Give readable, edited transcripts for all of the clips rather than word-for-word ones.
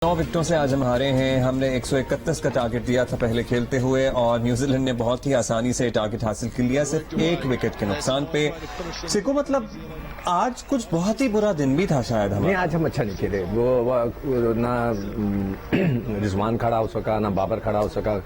9 विकेटों से आज हम हारे हैं। हमने 131 का टारगेट दिया था पहले खेलते हुए और न्यूजीलैंड ने बहुत ही आसानी से टारगेट हासिल कर लिया, सिर्फ 1 विकेट के नुकसान पे। सिको मतलब आज कुछ बहुत ही बुरा दिन भी था शायद हमें। नहीं, आज हम अच्छा नहीं खेले। वो ना रिजवान खड़ा हो सका, ना बाबर खड़ा हो सका,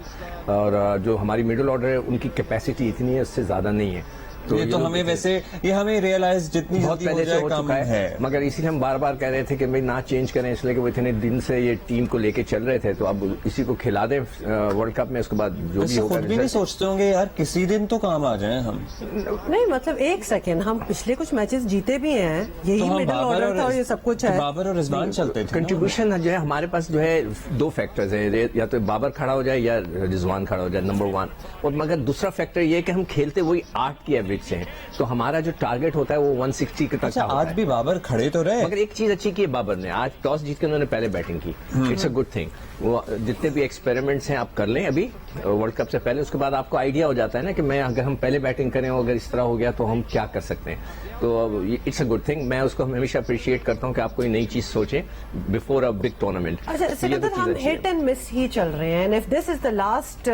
और जो हमारी मिडिल ऑर्डर है उनकी कैपेसिटी इतनी है, उससे ज्यादा नहीं है। तो ये तो हमें वैसे ये हमें रियलाइज जितनी बहुत जल्दी पहले से हो कम चुका है, मगर इसीलिए हम बार बार कह रहे थे कि भाई ना चेंज करें, इसलिए कि वो इतने दिन से ये टीम को लेके चल रहे थे, तो अब इसी को खिला दें वर्ल्ड कप में, उसके बाद जो भी होगा। खुद भी नहीं सोचते होंगे यार किसी दिन तो काम आ जाए हम। नहीं मतलब एक सेकेंड, हम पिछले कुछ मैचेस जीते भी हैं, यही तो मिडिल ऑर्डर था और ये सब कुछ है। बाबर और रिजवान चलते थे। कंट्रीब्यूशन जो है हमारे पास जो है 2 फैक्टर्स है, या तो बाबर खड़ा हो जाए या रिजवान खड़ा हो जाए, नंबर 1। और मगर दूसरा फैक्टर ये है कि हम खेलते वही 8 की एवरेज से हैं, तो हमारा जो टारगेट होता है वो 160 के तक अच्छा, होता आज है। भी बाबर खड़े तो रहे, मगर एक चीज अच्छी की है बाबर ने, आज टॉस जीत के उन्होंने पहले बैटिंग की। It's a good thing. वो जितने भी एक्सपेरिमेंट्स हैं आप कर लें अभी वर्ल्ड कप से पहले, उसके बाद आपको आइडिया हो जाता है ना कि मैं अगर हम पहले बैटिंग करें और अगर इस तरह हो गया तो हम क्या कर सकते हैं। तो इट्स अ गुड थिंग। मैं उसको हमेशा अप्रिशिएट करता हूँ कि आप कोई नई चीज सोचें बिफोर अ बिग टूर्नामेंट। अच्छा सिकंदर, हम हिट एंड मिस ही चल रहे हैं, and if this is the last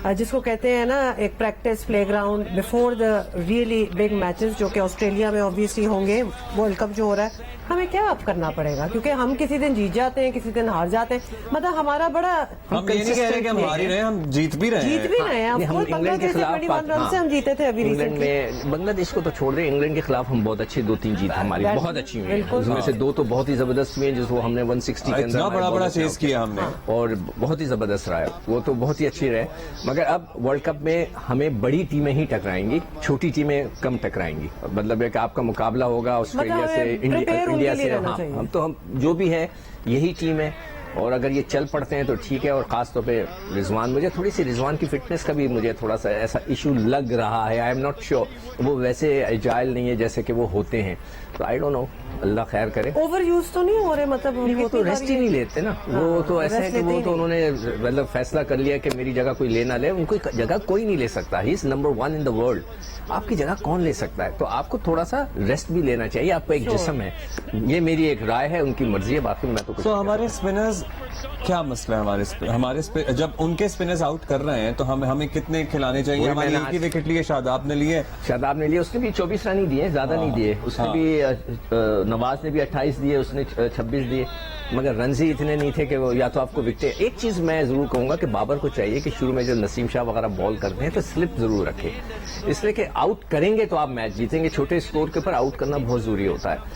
जिसको कहते हैं ना एक practice playground before the really big matches जो कि ऑस्ट्रेलिया में ऑब्वियसली होंगे, वर्ल्ड कप जो हो रहा है, हमें क्या अब करना पड़ेगा? क्योंकि हम किसी दिन जीत जाते हैं, किसी दिन हार जाते हैं, मतलब हमारा बड़ा हम ये नहीं कह रहे कि हम हार ही रहे हैं, हम जीत भी रहे हैं। हम इंग्लैंड के खिलाफ 21 रन से हम जीते थे अभी इंग्लैंड में। बांग्लादेश को तो छोड़ रहे, इंग्लैंड के खिलाफ हम बहुत अच्छी 2-3 जीत हमारी बहुत अच्छी हुई है, उसमें से 2 तो बहुत ही जबरदस्त हुई है, जिसको हमने 160 के अंदर बड़ा चेज किया हमने और बहुत ही जबरदस्त रहा है, वो तो बहुत ही अच्छी रहे। मगर अब वर्ल्ड कप में हमें बड़ी टीमें ही टकराएंगी, छोटी टीमें कम टकराएंगी। मतलब है कि आपका मुकाबला होगा ऑस्ट्रेलिया से, इंडिया से। हाँ, हम जो भी है यही टीम है, और अगर ये चल पड़ते हैं तो ठीक है। और खास तौर पे रिजवान, मुझे थोड़ी सी रिजवान की फिटनेस का भी मुझे थोड़ा सा ऐसा इशू लग रहा है। आई एम नॉट श्योर, वो वैसे एजाइल नहीं है जैसे कि वो होते हैं, तो आई डोंट नो, अल्लाह खैर करे। ओवर यूज तो नहीं हो रहे? मतलब वो तो रेस्ट ही नहीं लेते ना। वो तो ऐसा है कि वो तो उन्होंने मतलब फैसला कर लिया कि मेरी जगह कोई ले ना ले। उनको जगह कोई नहीं ले सकता, he is number 1 in the world. आपकी जगह कौन ले सकता है? तो आपको थोड़ा सा रेस्ट भी लेना चाहिए। आपका एक जिस्म है, ये मेरी एक राय है, उनकी मर्जी है, बाकी मैं तो कुछ। तो हमारे स्पिनर्स क्या मसला है? हमारे जब उनके स्पिनर्स आउट कर रहे हैं तो हमें कितने खिलाने चाहिए? हमारी एक ही विकेट लिए, शादाब ने लिए, उसने भी 24 रन ही दिए, ज्यादा नहीं दिए। उसने भी नवाज ने भी 28 दिए, उसने 26 दिए, मगर रन्स ही इतने नहीं थे कि वो या तो आपको विकेट। एक चीज मैं जरूर कहूंगा कि बाबर को चाहिए कि शुरू में जो नसीम शाह वगैरह बॉल करते हैं तो स्लिप जरूर रखें, इसलिए कि आउट करेंगे तो आप मैच जीतेंगे। छोटे स्कोर के ऊपर आउट करना बहुत जरूरी होता है।